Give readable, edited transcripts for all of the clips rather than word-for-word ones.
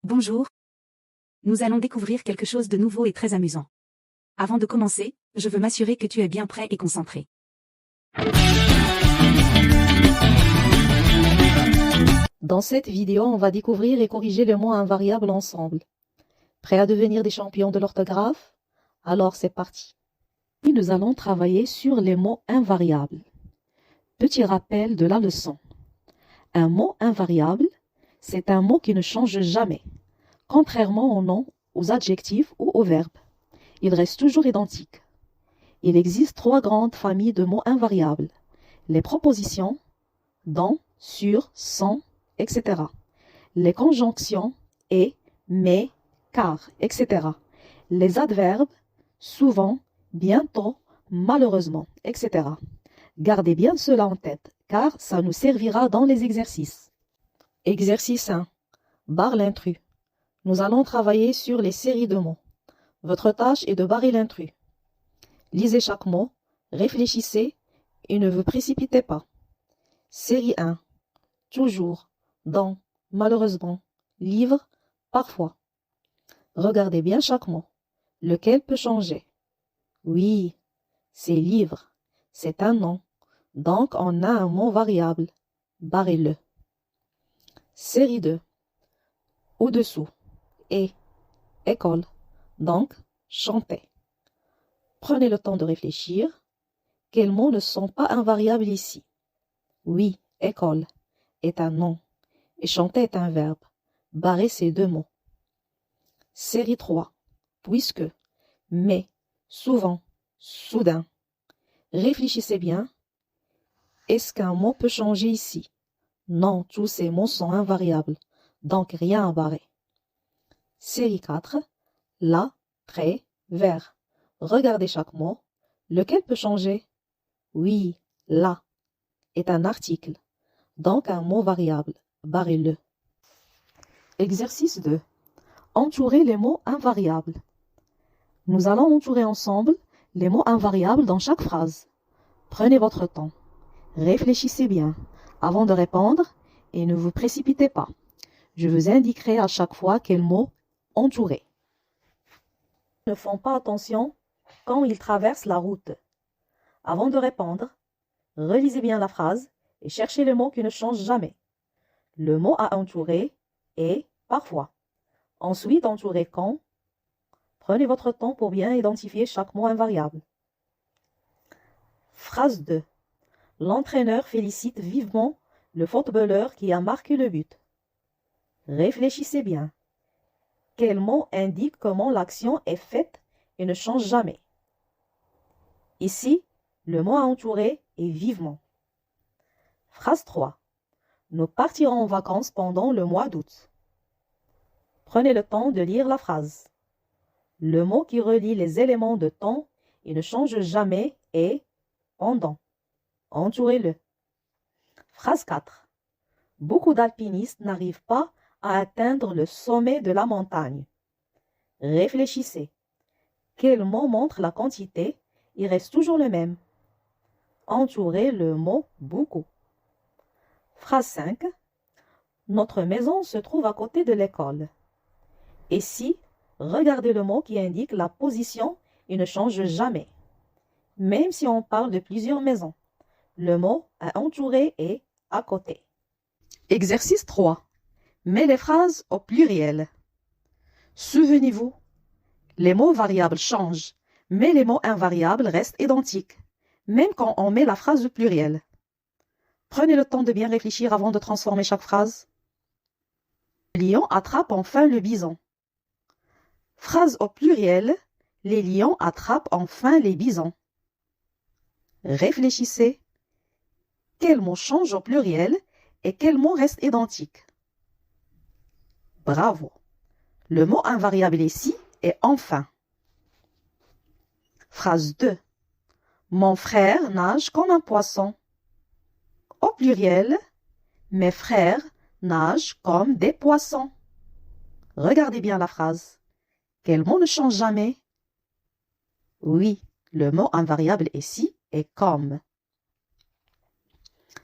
Bonjour. Nous allons découvrir quelque chose de nouveau et très amusant. Avant de commencer, je veux m'assurer que tu es bien prêt et concentré. Dans cette vidéo, on va découvrir et corriger les mots invariables ensemble. Prêt à devenir des champions de l'orthographe? Alors c'est parti. Et nous allons travailler sur les mots invariables. Petit rappel de la leçon. Un mot invariable, c'est un mot qui ne change jamais, contrairement aux noms, aux adjectifs ou aux verbes. Il reste toujours identique. Il existe 3 grandes familles de mots invariables. Les propositions, dans, sur, sans, etc. Les conjonctions, et, mais, car, etc. Les adverbes, souvent, bientôt, malheureusement, etc. Gardez bien cela en tête, car ça nous servira dans les exercices. Exercice 1. Barre l'intrus. Nous allons travailler sur les séries de mots. Votre tâche est de barrer l'intrus. Lisez chaque mot, réfléchissez et ne vous précipitez pas. Série 1. Toujours, dans, malheureusement, livre, parfois. Regardez bien chaque mot. Lequel peut changer? Oui, c'est livre. C'est un nom. Donc, on a un mot variable. Barrez-le. Série 2. Au-dessous. Et. École. Donc, chanter. Prenez le temps de réfléchir. Quels mots ne sont pas invariables ici? Oui, école est un nom et chanter est un verbe. Barrez ces 2 mots. Série 3. Puisque, mais, souvent, soudain. Réfléchissez bien. Est-ce qu'un mot peut changer ici? Non, tous ces mots sont invariables, donc rien à barrer. Série 4. Là, près, vers. Regardez chaque mot. Lequel peut changer? Oui, là est un article, donc un mot variable. Barrez-le. Exercice 2. Entourer les mots invariables. Nous allons entourer ensemble les mots invariables dans chaque phrase. Prenez votre temps. Réfléchissez bien avant de répondre et ne vous précipitez pas. Je vous indiquerai à chaque fois quel mot entourer. Ne font pas attention quand ils traversent la route. Avant de répondre, relisez bien la phrase et cherchez le mot qui ne change jamais. Le mot à entourer est parfois. Ensuite, entourez quand. Prenez votre temps pour bien identifier chaque mot invariable. Phrase 2. L'entraîneur félicite vivement le footballeur qui a marqué le but. Réfléchissez bien. Quel mot indique comment l'action est faite et ne change jamais? Ici, le mot à entourer est vivement. Phrase 3. Nous partirons en vacances pendant le mois d'août. Prenez le temps de lire la phrase. Le mot qui relie les éléments de temps et ne change jamais est pendant. Entourez-le. Phrase 4. Beaucoup d'alpinistes n'arrivent pas à atteindre le sommet de la montagne. Réfléchissez. Quel mot montre la quantité? Il reste toujours le même. Entourez le mot beaucoup. Phrase 5. Notre maison se trouve à côté de l'école. Ici, regardez le mot qui indique la position et ne change jamais. Même si on parle de plusieurs maisons, le mot à entourer est à côté. Exercice 3. Mets les phrases au pluriel. Souvenez-vous, les mots variables changent, mais les mots invariables restent identiques, même quand on met la phrase au pluriel. Prenez le temps de bien réfléchir avant de transformer chaque phrase. Le lion attrape enfin le bison. Phrase au pluriel, les lions attrapent enfin les bisons. Réfléchissez. Quel mot change au pluriel et quel mot reste identique? Bravo. Le mot invariable ici est enfin. Phrase 2. Mon frère nage comme un poisson. Au pluriel, mes frères nagent comme des poissons. Regardez bien la phrase. Quel mot ne change jamais? Oui, le mot invariable ici est comme.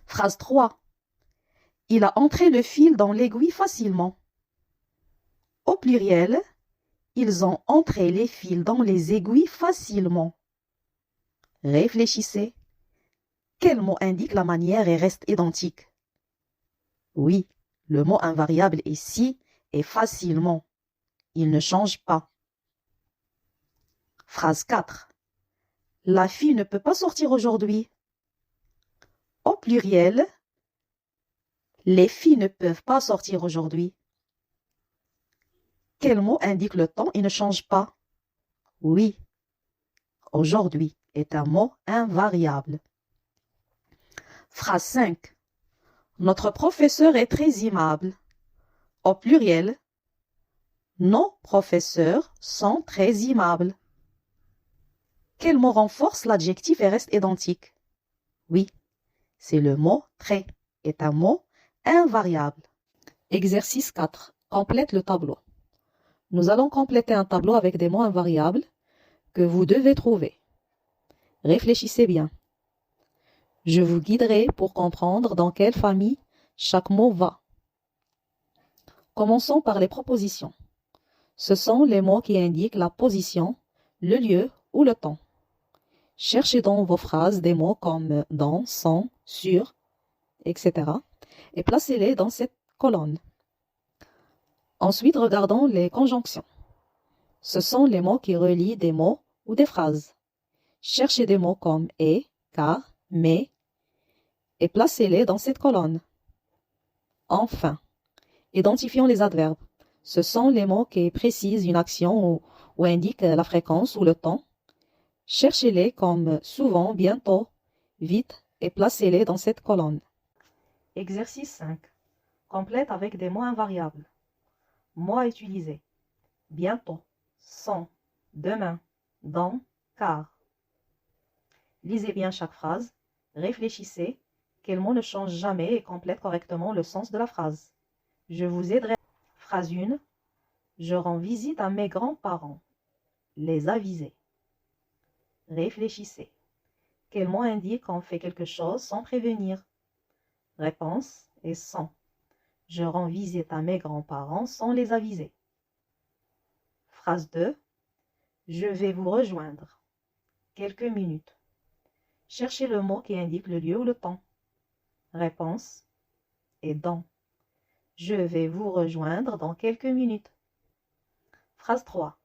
Phrase 3. Il a entré le fil dans l'aiguille facilement. pluriel, ils ont entré les fils dans les aiguilles facilement. Réfléchissez. Quel mot indique la manière et reste identique? Oui, le mot invariable ici est facilement. Il ne change pas. Phrase 4. La fille ne peut pas sortir aujourd'hui. Au pluriel, les filles ne peuvent pas sortir aujourd'hui. Quel mot indique le temps et ne change pas? Oui, aujourd'hui est un mot invariable. Phrase 5. Notre professeur est très aimable. Au pluriel, nos professeurs sont très aimables. Quel mot renforce l'adjectif et reste identique? Oui, c'est le mot très, est un mot invariable. Exercice 4. Complète le tableau. Nous allons compléter un tableau avec des mots invariables que vous devez trouver. Réfléchissez bien. Je vous guiderai pour comprendre dans quelle famille chaque mot va. Commençons par les propositions. Ce sont les mots qui indiquent la position, le lieu ou le temps. Cherchez dans vos phrases des mots comme dans, sans, sur, etc. et placez-les dans cette colonne. Ensuite, regardons les conjonctions. Ce sont les mots qui relient des mots ou des phrases. Cherchez des mots comme et, car, mais et placez-les dans cette colonne. Enfin, identifions les adverbes. Ce sont les mots qui précisent une action ou indiquent la fréquence ou le temps. Cherchez-les comme souvent, bientôt, vite et placez-les dans cette colonne. Exercice 5. Complète avec des mots invariables. Mots à utiliser. Bientôt, sans, demain, dans, car. Lisez bien chaque phrase. Réfléchissez. Quel mot ne change jamais et complète correctement le sens de la phrase. Je vous aiderai. Phrase 1. Je rends visite à mes grands-parents. Les aviser. Réfléchissez. Quel mot indique qu'on fait quelque chose sans prévenir? Réponse est sans. Je rends visite à mes grands-parents sans les aviser. Phrase 2. Je vais vous rejoindre. Quelques minutes. Cherchez le mot qui indique le lieu ou le temps. Réponse est dans. Je vais vous rejoindre dans quelques minutes. Phrase 3.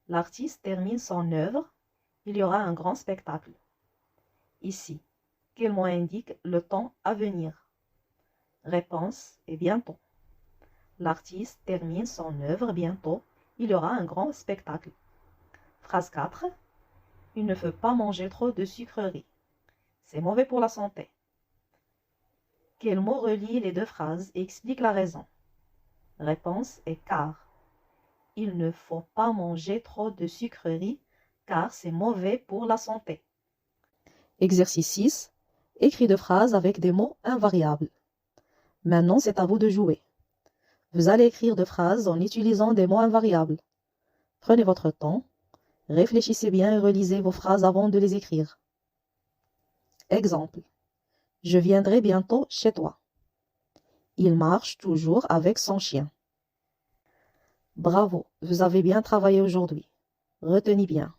L'artiste termine son œuvre. Il y aura un grand spectacle. Ici, quel mot indique le temps à venir? Réponse est bientôt. L'artiste termine son œuvre bientôt. Il y aura un grand spectacle. Phrase 4. Il ne faut pas manger trop de sucreries. C'est mauvais pour la santé. Quel mot relie les deux phrases et explique la raison? Réponse est car. Il ne faut pas manger trop de sucreries car c'est mauvais pour la santé. Exercice 6. Écrit de phrases avec des mots invariables. Maintenant, c'est à vous de jouer. Vous allez écrire de phrases en utilisant des mots invariables. Prenez votre temps, réfléchissez bien et relisez vos phrases avant de les écrire. Exemple. Je viendrai bientôt chez toi. Il marche toujours avec son chien. Bravo, vous avez bien travaillé aujourd'hui. Retenez bien.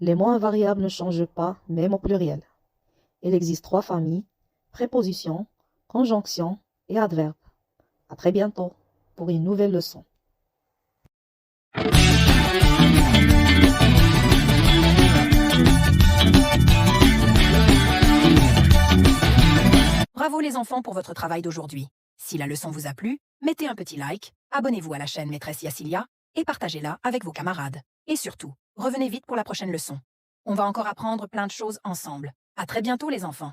Les mots invariables ne changent pas, même au pluriel. Il existe 3 familles, prépositions, conjonctions et adverbes. À très bientôt pour une nouvelle leçon. Bravo les enfants pour votre travail d'aujourd'hui. Si la leçon vous a plu, mettez un petit like, abonnez-vous à la chaîne Maîtresse Yassilia et partagez-la avec vos camarades. Et surtout, revenez vite pour la prochaine leçon. On va encore apprendre plein de choses ensemble. À très bientôt les enfants.